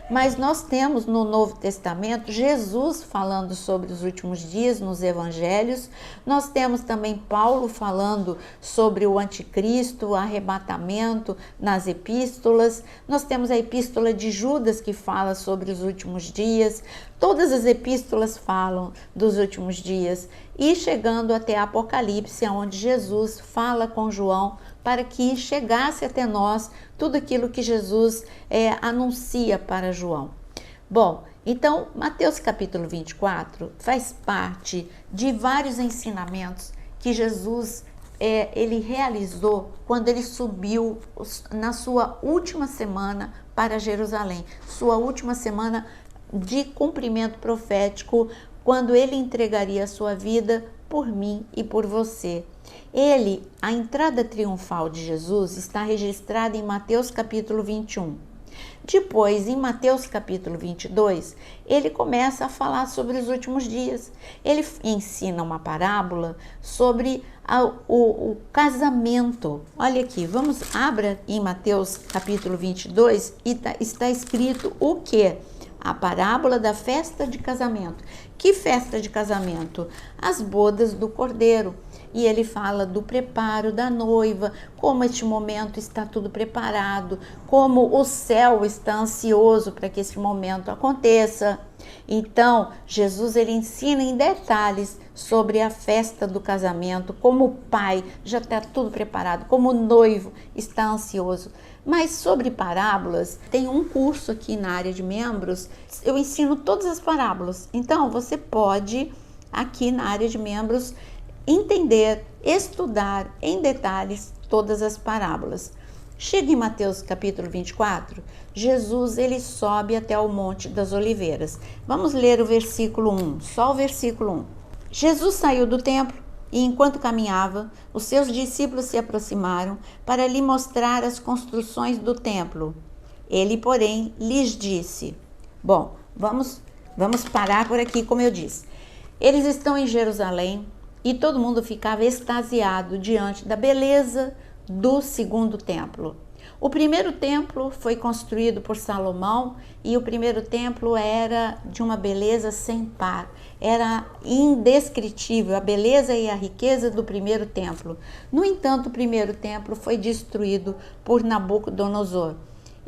Mas nós temos no Novo Testamento Jesus falando sobre os últimos dias nos evangelhos. Nós temos também Paulo falando sobre o anticristo, o arrebatamento nas epístolas. Nós temos a epístola de Judas que fala sobre os últimos dias. Todas as epístolas falam dos últimos dias e chegando até Apocalipse, onde Jesus fala com João para que chegasse até nós tudo aquilo que Jesus anuncia para João. Bom, então Mateus capítulo 24 faz parte de vários ensinamentos que Jesus ele realizou quando ele subiu na sua última semana para Jerusalém, sua última semana de cumprimento profético, quando ele entregaria a sua vida por mim e por você. A entrada triunfal de Jesus está registrada em Mateus capítulo 21. Depois, em Mateus capítulo 22, ele começa a falar sobre os últimos dias. Ele ensina uma parábola sobre o casamento. Olha aqui, abra em Mateus capítulo 22 e está escrito o quê? A parábola da festa de casamento. Que festa de casamento? As bodas do Cordeiro. E ele fala do preparo da noiva, como este momento está tudo preparado, como o céu está ansioso para que esse momento aconteça. Então, Jesus ele ensina em detalhes sobre a festa do casamento, como o pai já está tudo preparado, como o noivo está ansioso. Mas sobre parábolas, tem um curso aqui na área de membros, eu ensino todas as parábolas. Então, você pode, aqui na área de membros, entender, estudar em detalhes todas as parábolas. Chega em Mateus capítulo 24, Jesus ele sobe até o Monte das Oliveiras. Vamos ler o versículo 1, só o versículo 1. Jesus saiu do templo e enquanto caminhava, os seus discípulos se aproximaram para lhe mostrar as construções do templo. Ele, porém, lhes disse... Bom, vamos parar por aqui, como eu disse. Eles estão em Jerusalém, e todo mundo ficava extasiado diante da beleza do segundo templo. O primeiro templo foi construído por Salomão e o primeiro templo era de uma beleza sem par. Era indescritível a beleza e a riqueza do primeiro templo. No entanto, o primeiro templo foi destruído por Nabucodonosor.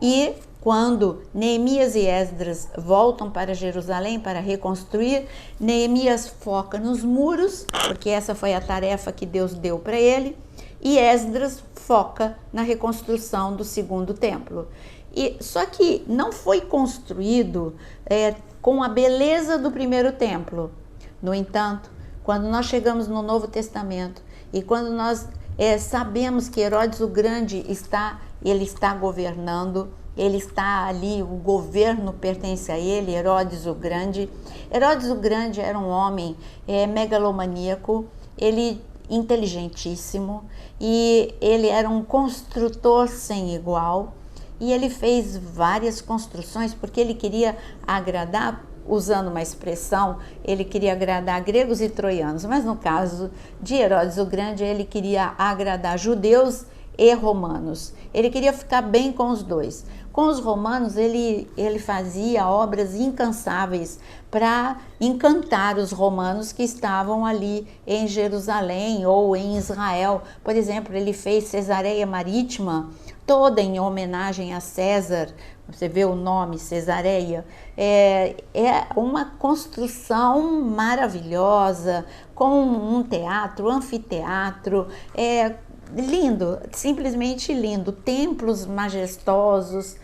E quando Neemias e Esdras voltam para Jerusalém para reconstruir, Neemias foca nos muros, porque essa foi a tarefa que Deus deu para ele, e Esdras foca na reconstrução do segundo templo. Só que não foi construído com a beleza do primeiro templo. No entanto, quando nós chegamos no Novo Testamento e quando nós sabemos que Herodes o Grande está governando, ele está ali, o governo pertence a ele, Herodes o Grande. Herodes o Grande era um homem megalomaníaco, ele inteligentíssimo, e ele era um construtor sem igual, e ele fez várias construções porque ele queria agradar, usando uma expressão, ele queria agradar gregos e troianos, mas no caso de Herodes o Grande, ele queria agradar judeus e romanos. Ele queria ficar bem com os dois. Com os romanos, ele fazia obras incansáveis para encantar os romanos que estavam ali em Jerusalém ou em Israel. Por exemplo, ele fez Cesareia Marítima, toda em homenagem a César. Você vê o nome, Cesareia. É uma construção maravilhosa, com um teatro, anfiteatro, lindo, simplesmente lindo, templos majestosos.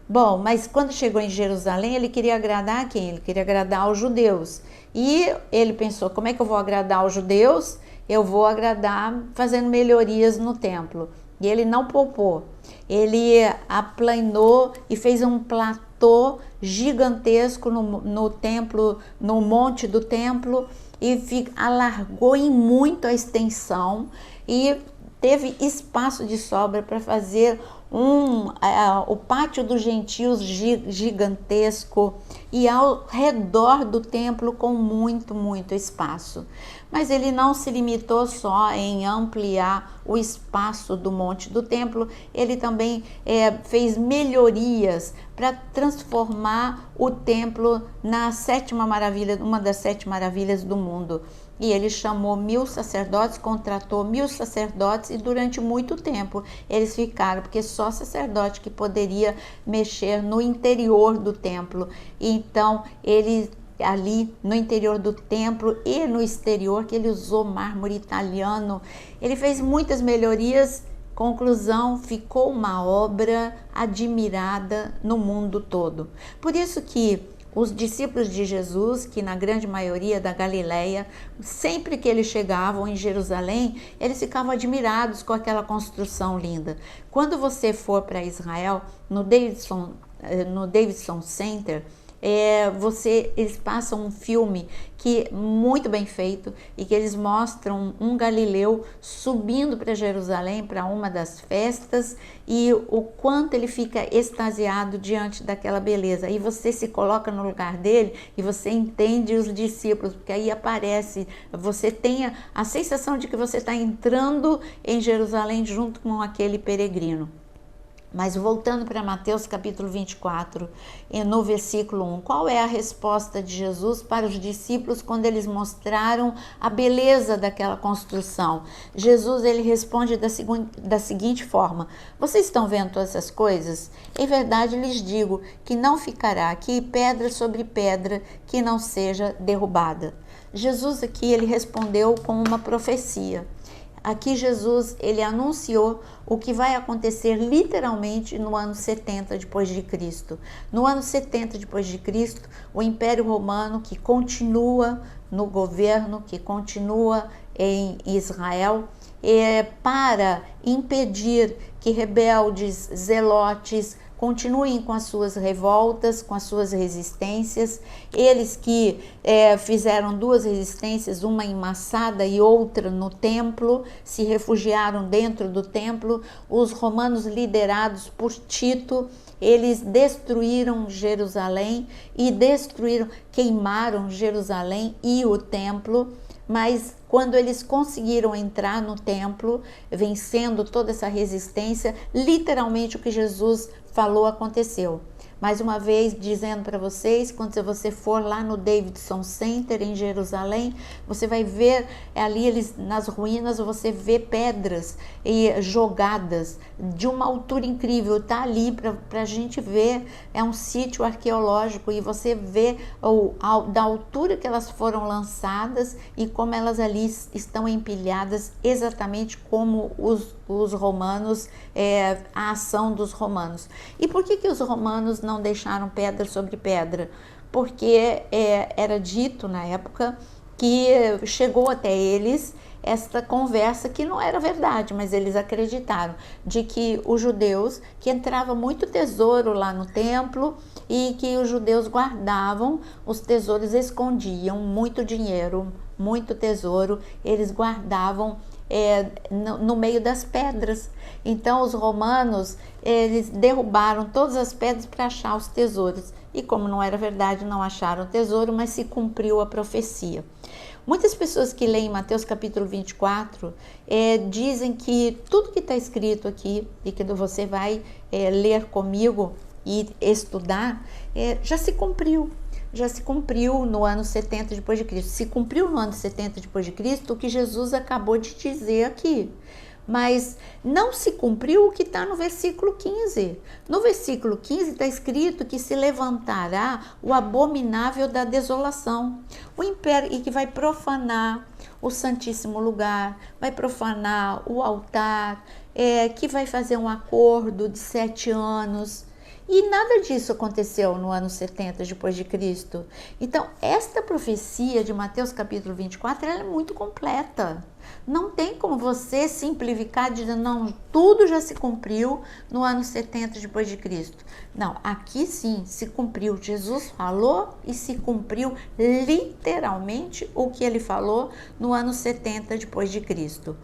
Bom, mas quando chegou em Jerusalém, ele queria agradar quem? Ele queria agradar aos judeus. E ele pensou, como é que eu vou agradar aos judeus? Eu vou agradar fazendo melhorias no templo. E ele não poupou. Ele aplanou e fez um platô gigantesco no templo, no monte do templo, e alargou em muito a extensão e teve espaço de sobra para fazer o pátio dos gentios gigantesco, e ao redor do templo com muito espaço. Mas ele não se limitou só em ampliar o espaço do monte do templo, ele também fez melhorias para transformar o templo na sétima maravilha, uma das 7 maravilhas do mundo. E ele chamou 1000 sacerdotes, contratou 1000 sacerdotes e durante muito tempo eles ficaram, porque só sacerdote que poderia mexer no interior do templo. Então ele ali no interior do templo e no exterior, que ele usou mármore italiano, ele fez muitas melhorias. Conclusão, ficou uma obra admirada no mundo todo. Por isso que os discípulos de Jesus, que na grande maioria da Galileia, sempre que eles chegavam em Jerusalém, eles ficavam admirados com aquela construção linda. Quando você for para Israel, no Davidson Center, eles passam um filme que muito bem feito e que eles mostram um galileu subindo para Jerusalém para uma das festas e o quanto ele fica extasiado diante daquela beleza. E você se coloca no lugar dele e você entende os discípulos, porque aí aparece, você tem a sensação de que você está entrando em Jerusalém junto com aquele peregrino. Mas voltando para Mateus capítulo 24, no versículo 1, qual é a resposta de Jesus para os discípulos quando eles mostraram a beleza daquela construção? Jesus ele responde da seguinte forma: vocês estão vendo todas essas coisas? Em verdade lhes digo que não ficará aqui pedra sobre pedra que não seja derrubada. Jesus aqui ele respondeu com uma profecia. Aqui Jesus, ele anunciou o que vai acontecer literalmente no ano 70 depois de Cristo. No ano 70 depois de Cristo, o Império Romano, que continua no governo, que continua em Israel, para impedir que rebeldes, zelotes, continuem com as suas revoltas, com as suas resistências. Eles que fizeram 2 resistências, uma em Massada e outra no templo, se refugiaram dentro do templo. Os romanos liderados por Tito, eles destruíram Jerusalém e queimaram Jerusalém e o templo. Mas quando eles conseguiram entrar no templo, vencendo toda essa resistência, literalmente o que Jesus falou aconteceu. Mais uma vez, dizendo para vocês, quando você for lá no Davidson Center em Jerusalém, você vai ver ali nas ruínas, você vê pedras jogadas de uma altura incrível. Tá ali para a gente ver, é um sítio arqueológico e você vê da altura que elas foram lançadas e como elas ali estão empilhadas exatamente como os romanos, a ação dos romanos. E por que os romanos não deixaram pedra sobre pedra? Porque era dito na época que chegou até eles esta conversa que não era verdade, mas eles acreditaram, de que os judeus, que entrava muito tesouro lá no templo e que os judeus guardavam os tesouros, escondiam muito dinheiro, muito tesouro, eles guardavam no meio das pedras. Então os romanos, eles derrubaram todas as pedras para achar os tesouros. E como não era verdade, não acharam o tesouro, mas se cumpriu a profecia. Muitas pessoas que leem Mateus capítulo 24 dizem que tudo que está escrito aqui e que você vai ler comigo e estudar, já se cumpriu. Já se cumpriu no ano 70 depois de Cristo. Se cumpriu no ano 70 depois de Cristo o que Jesus acabou de dizer aqui. Mas não se cumpriu o que está no versículo 15. No versículo 15 está escrito que se levantará o abominável da desolação, o império, e que vai profanar o santíssimo lugar, vai profanar o altar, que vai fazer um acordo de 7 anos. E nada disso aconteceu no ano 70 depois de Cristo. Então, esta profecia de Mateus capítulo 24, ela é muito completa. Não tem como você simplificar dizendo, não, tudo já se cumpriu no ano 70 depois de Cristo. Não, aqui sim se cumpriu. Jesus falou e se cumpriu literalmente o que ele falou no ano 70 depois de Cristo.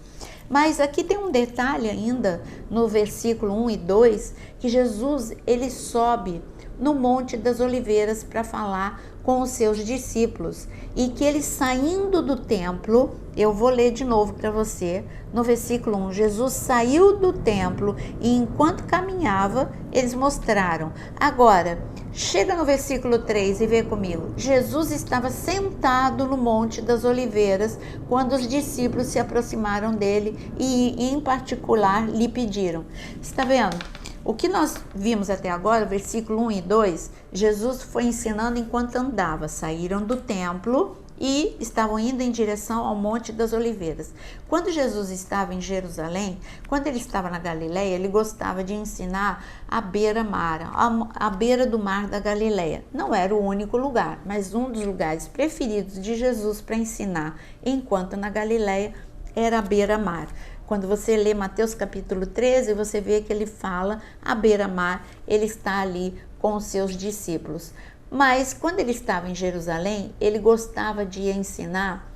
Mas aqui tem um detalhe ainda no versículo 1 e 2, que Jesus, ele sobe no Monte das Oliveiras para falar com os seus discípulos, e que eles saindo do templo, eu vou ler de novo para você, no versículo 1, Jesus saiu do templo e enquanto caminhava, eles mostraram. Agora, chega no versículo 3 e vê comigo, Jesus estava sentado no Monte das Oliveiras, quando os discípulos se aproximaram dele e em particular lhe pediram. Está vendo? O que nós vimos até agora, versículo 1 e 2, Jesus foi ensinando enquanto andava. Saíram do templo e estavam indo em direção ao Monte das Oliveiras. Quando Jesus estava em Jerusalém, quando ele estava na Galileia, ele gostava de ensinar à beira-mar, à beira do mar da Galileia. Não era o único lugar, mas um dos lugares preferidos de Jesus para ensinar enquanto na Galileia era a beira-mar. Quando você lê Mateus capítulo 13, você vê que ele fala à beira-mar, ele está ali com os seus discípulos. Mas quando ele estava em Jerusalém, ele gostava de ensinar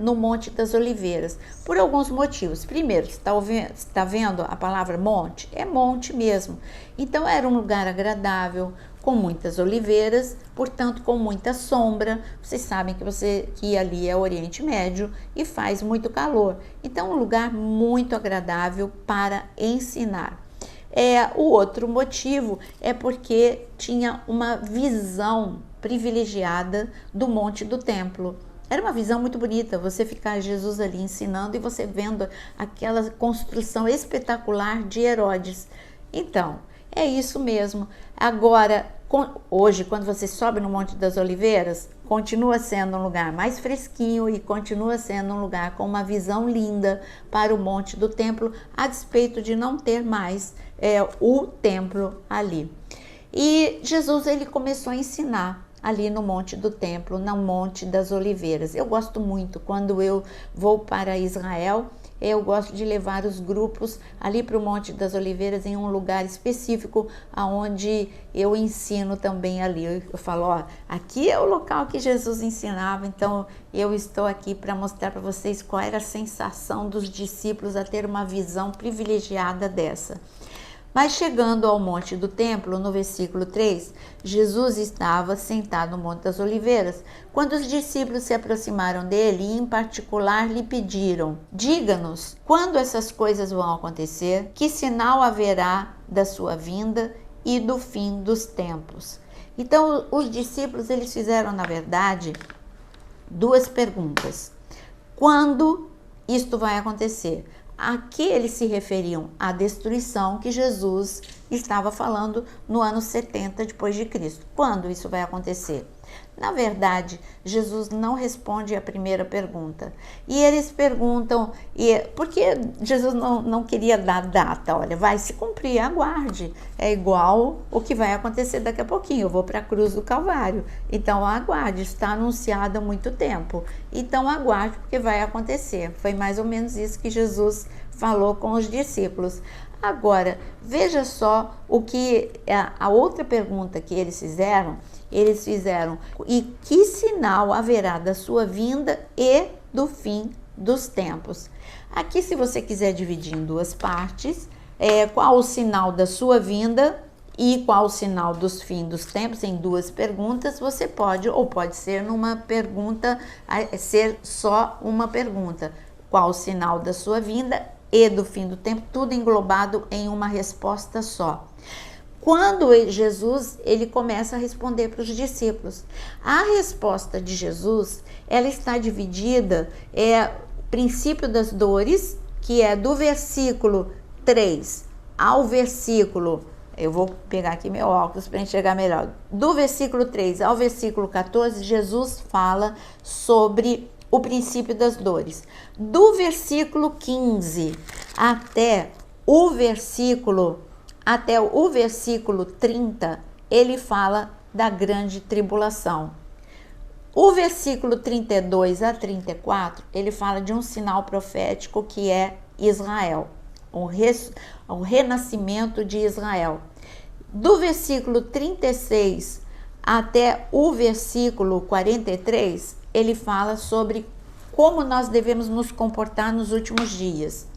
no Monte das Oliveiras, por alguns motivos. Primeiro, está vendo a palavra monte? É monte mesmo. Então era um lugar agradável, com muitas oliveiras, portanto com muita sombra. Vocês sabem que ali é o Oriente Médio e faz muito calor. Então um lugar muito agradável para ensinar. O outro motivo é porque tinha uma visão privilegiada do Monte do Templo. Era uma visão muito bonita, você ficar Jesus ali ensinando e você vendo aquela construção espetacular de Herodes. Então, é isso mesmo. Agora, hoje, quando você sobe no Monte das Oliveiras, continua sendo um lugar mais fresquinho e continua sendo um lugar com uma visão linda para o Monte do Templo, a despeito de não ter mais o templo ali. E Jesus, ele começou a ensinar ali no Monte do Templo, no Monte das Oliveiras. Eu gosto muito, quando eu vou para Israel, eu gosto de levar os grupos ali para o Monte das Oliveiras, em um lugar específico, onde eu ensino também ali. Eu falo, ó, aqui é o local que Jesus ensinava, então eu estou aqui para mostrar para vocês qual era a sensação dos discípulos a ter uma visão privilegiada dessa. Mas chegando ao Monte do Templo, no versículo 3, Jesus estava sentado no Monte das Oliveiras, quando os discípulos se aproximaram dele e, em particular, lhe pediram: diga-nos, quando essas coisas vão acontecer? Que sinal haverá da sua vinda e do fim dos tempos? Então, os discípulos, eles fizeram, na verdade, duas perguntas. Quando isto vai acontecer? Aqui eles se referiam à destruição que Jesus estava falando no ano 70 depois de Cristo. Quando isso vai acontecer? Na verdade, Jesus não responde a primeira pergunta. E eles perguntam, porque Jesus não queria dar data. Olha, vai se cumprir, aguarde. É igual o que vai acontecer daqui a pouquinho. Eu vou para a cruz do Calvário. Então, aguarde, está anunciado há muito tempo. Então, aguarde, porque vai acontecer. Foi mais ou menos isso que Jesus falou com os discípulos. Agora, veja só o que a outra pergunta que eles fizeram, e que sinal haverá da sua vinda e do fim dos tempos? Aqui, se você quiser dividir em duas partes, qual o sinal da sua vinda e qual o sinal dos fim dos tempos, em duas perguntas, você pode, ou pode ser numa pergunta, ser só uma pergunta. Qual o sinal da sua vinda e do fim do tempo, tudo englobado em uma resposta só. Quando Jesus, ele começa a responder para os discípulos, a resposta de Jesus, ela está dividida, princípio das dores, que é do versículo 3 ao versículo, eu vou pegar aqui meu óculos para enxergar melhor, do versículo 3 ao versículo 14, Jesus fala sobre o princípio das dores. Do versículo 15 até o versículo 30, ele fala da grande tribulação. O versículo 32 a 34, ele fala de um sinal profético que é Israel, o renascimento de Israel. Do versículo 36 até o versículo 43, ele fala sobre como nós devemos nos comportar nos últimos dias.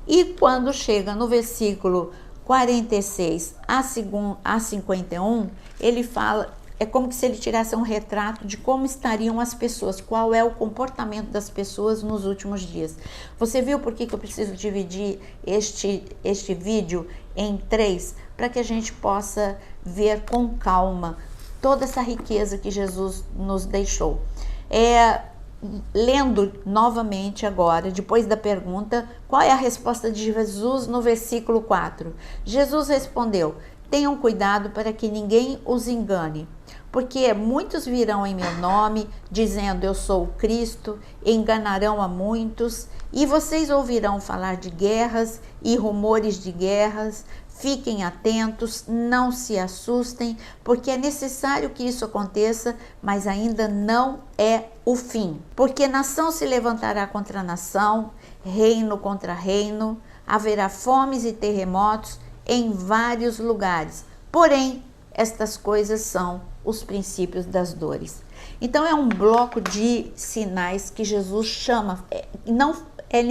E quando chega no versículo 46 a 51, ele fala, é como se ele tirasse um retrato de como estariam as pessoas, qual é o comportamento das pessoas nos últimos dias. Você viu por que eu preciso dividir este vídeo em 3? Para que a gente possa ver com calma toda essa riqueza que Jesus nos deixou. Lendo novamente agora, depois da pergunta, qual é a resposta de Jesus no versículo 4? Jesus respondeu: tenham cuidado para que ninguém os engane, porque muitos virão em meu nome, dizendo eu sou o Cristo, enganarão a muitos, e vocês ouvirão falar de guerras e rumores de guerras. Fiquem atentos, não se assustem, porque é necessário que isso aconteça, mas ainda não é o fim. Porque nação se levantará contra nação, reino contra reino, haverá fomes e terremotos em vários lugares. Porém, estas coisas são os princípios das dores. Então é um bloco de sinais que Jesus chama, não é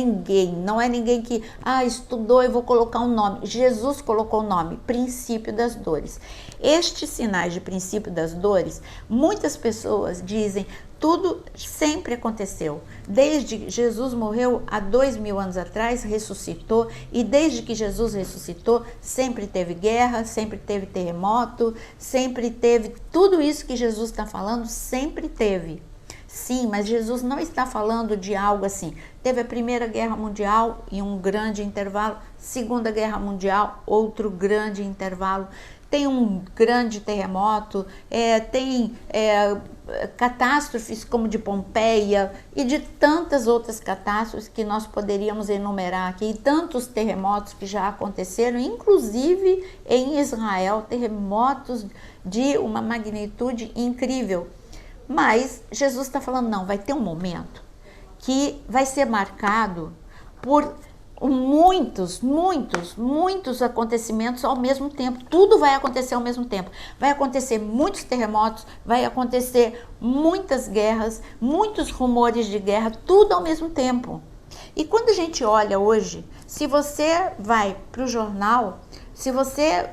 ninguém que estudou e vou colocar um nome. Jesus colocou o nome, princípio das dores. Estes sinais de princípio das dores, muitas pessoas dizem, tudo sempre aconteceu. Desde que Jesus morreu há 2000 anos atrás, ressuscitou, e desde que Jesus ressuscitou, sempre teve guerra, sempre teve terremoto, sempre teve, tudo isso que Jesus está falando, sempre teve. Sim, mas Jesus não está falando de algo assim. Teve a Primeira Guerra Mundial e um grande intervalo, Segunda Guerra Mundial, outro grande intervalo, tem um grande terremoto, tem catástrofes como de Pompeia e de tantas outras catástrofes que nós poderíamos enumerar aqui, e tantos terremotos que já aconteceram, inclusive em Israel, terremotos de uma magnitude incrível. Mas Jesus está falando, não, vai ter um momento que vai ser marcado por muitos acontecimentos ao mesmo tempo. Tudo vai acontecer ao mesmo tempo. Vai acontecer muitos terremotos, vai acontecer muitas guerras, muitos rumores de guerra, tudo ao mesmo tempo. E quando a gente olha hoje, se você vai para o jornal, se você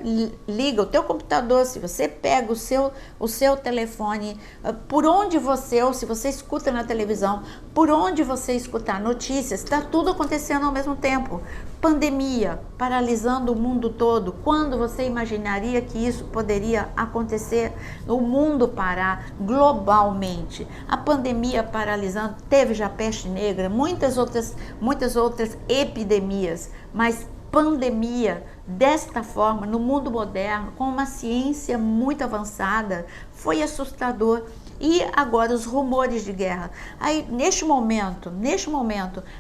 liga o teu computador, se você pega o seu telefone, por onde você, ou se você escuta na televisão, por onde você escutar notícias, está tudo acontecendo ao mesmo tempo. Pandemia, paralisando o mundo todo. Quando você imaginaria que isso poderia acontecer? O mundo parar globalmente. A pandemia paralisando, teve já peste negra, muitas outras epidemias, mas pandemia desta forma, no mundo moderno, com uma ciência muito avançada, foi assustador. E agora os rumores de guerra. Aí, neste momento,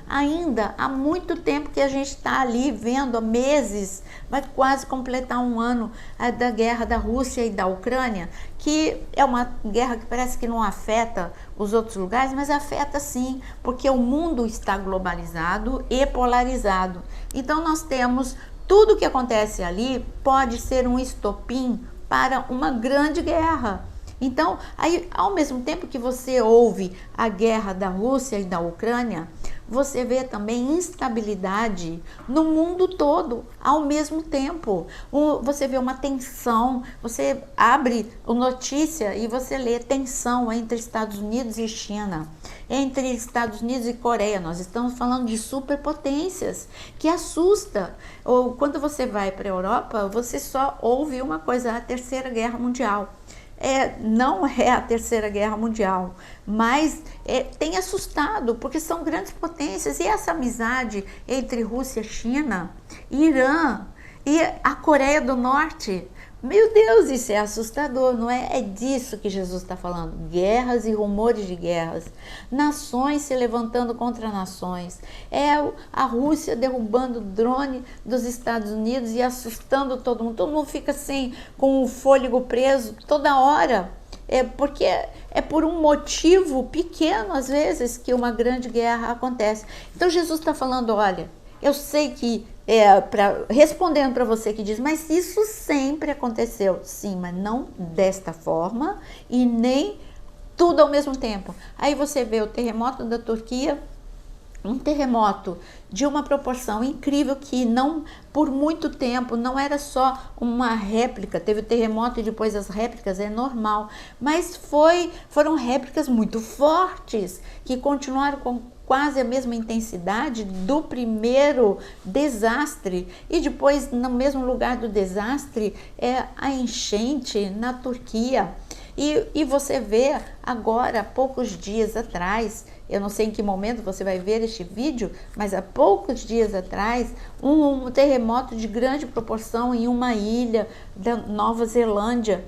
ainda há muito tempo que a gente está ali vendo, há meses, vai quase completar um ano da guerra da Rússia e da Ucrânia, que é uma guerra que parece que não afeta os outros lugares, mas afeta sim, porque o mundo está globalizado e polarizado. Então nós temos tudo o que acontece ali pode ser um estopim para uma grande guerra. Então, aí, ao mesmo tempo que você ouve a guerra da Rússia e da Ucrânia, você vê também instabilidade no mundo todo, ao mesmo tempo. Você vê uma tensão, você abre a notícia e você lê tensão entre Estados Unidos e China, entre Estados Unidos e Coreia. Nós estamos falando de superpotências, que assusta. Ou quando você vai para a Europa, você só ouve uma coisa, a Terceira Guerra Mundial. Não é a Terceira Guerra Mundial, mas tem assustado, porque são grandes potências. E essa amizade entre Rússia, China, Irã e a Coreia do Norte, meu Deus, isso é assustador, não é? É disso que Jesus está falando, guerras e rumores de guerras, nações se levantando contra nações, a Rússia derrubando o drone dos Estados Unidos e assustando todo mundo fica assim, com o fôlego preso toda hora, porque é por um motivo pequeno, às vezes, que uma grande guerra acontece. Então Jesus está falando, olha, eu sei que, respondendo para você que diz, mas isso sempre aconteceu. Sim, mas não desta forma e nem tudo ao mesmo tempo. Aí você vê o terremoto da Turquia, um terremoto de uma proporção incrível que não, por muito tempo, não era só uma réplica, teve o terremoto e depois as réplicas, é normal, mas foram réplicas muito fortes, que continuaram com quase a mesma intensidade do primeiro desastre, e depois no mesmo lugar do desastre a enchente na Turquia. E você vê agora, há poucos dias atrás, eu não sei em que momento você vai ver este vídeo, mas há poucos dias atrás, um terremoto de grande proporção em uma ilha da Nova Zelândia.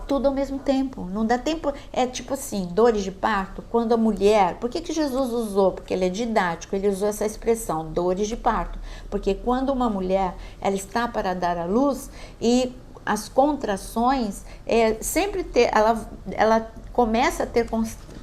Tudo ao mesmo tempo, não dá tempo, é tipo assim, dores de parto, quando a mulher, por que Jesus usou? Porque ele é didático, ele usou essa expressão, dores de parto, porque quando uma mulher, ela está para dar à luz e as contrações, ela começa a ter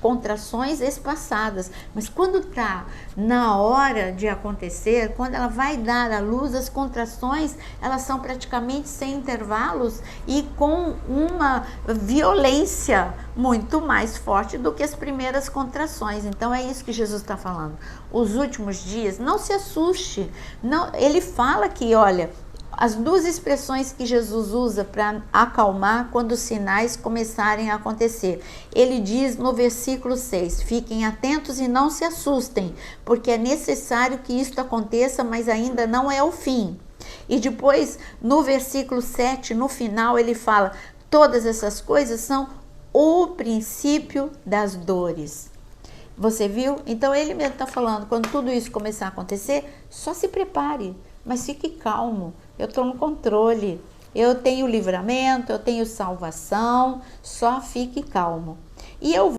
contrações espaçadas, mas quando está na hora de acontecer, quando ela vai dar à luz, as contrações, elas são praticamente sem intervalos e com uma violência muito mais forte do que as primeiras contrações. Então é isso que Jesus está falando. Os últimos dias, não se assuste, não, ele fala que, olha, as duas expressões que Jesus usa para acalmar quando os sinais começarem a acontecer. Ele diz no versículo 6, fiquem atentos e não se assustem, porque é necessário que isto aconteça, mas ainda não é o fim. E depois, no versículo 7, no final, ele fala, todas essas coisas são o princípio das dores. Você viu? Então ele mesmo está falando, quando tudo isso começar a acontecer, só se prepare, mas fique calmo. Eu estou no controle, eu tenho livramento, eu tenho salvação, só fique calmo. E eu